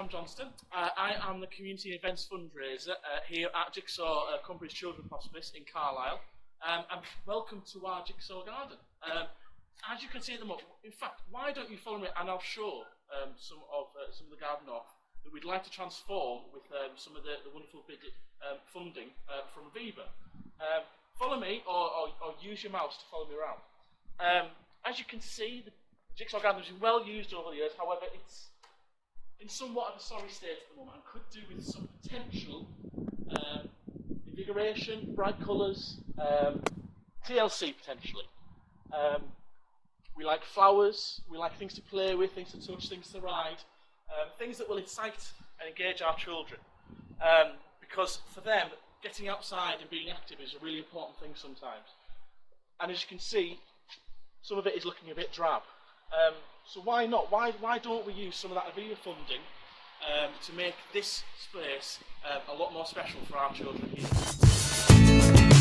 Sam Johnston. I am the Community Events Fundraiser here at Jigsaw Cumbria's Children's Hospice in Carlisle. And welcome to our Jigsaw garden. As you can see at the moment, in fact, why don't you follow me and I'll show some of the garden off that we'd like to transform with some of the wonderful big funding from Aviva. Follow me or use your mouse to follow me around. As you can see, the Jigsaw garden has been well used over the years, however it's in somewhat of a sorry state at the moment and could do with some potential invigoration, bright colours, TLC potentially. We like flowers, we like things to play with, things to touch, things to ride, things that will excite and engage our children. Because for them, getting outside and being active is a really important thing sometimes. And as you can see, some of it is looking a bit drab. So why not? Why don't we use some of that Aviva funding to make this space a lot more special for our children here?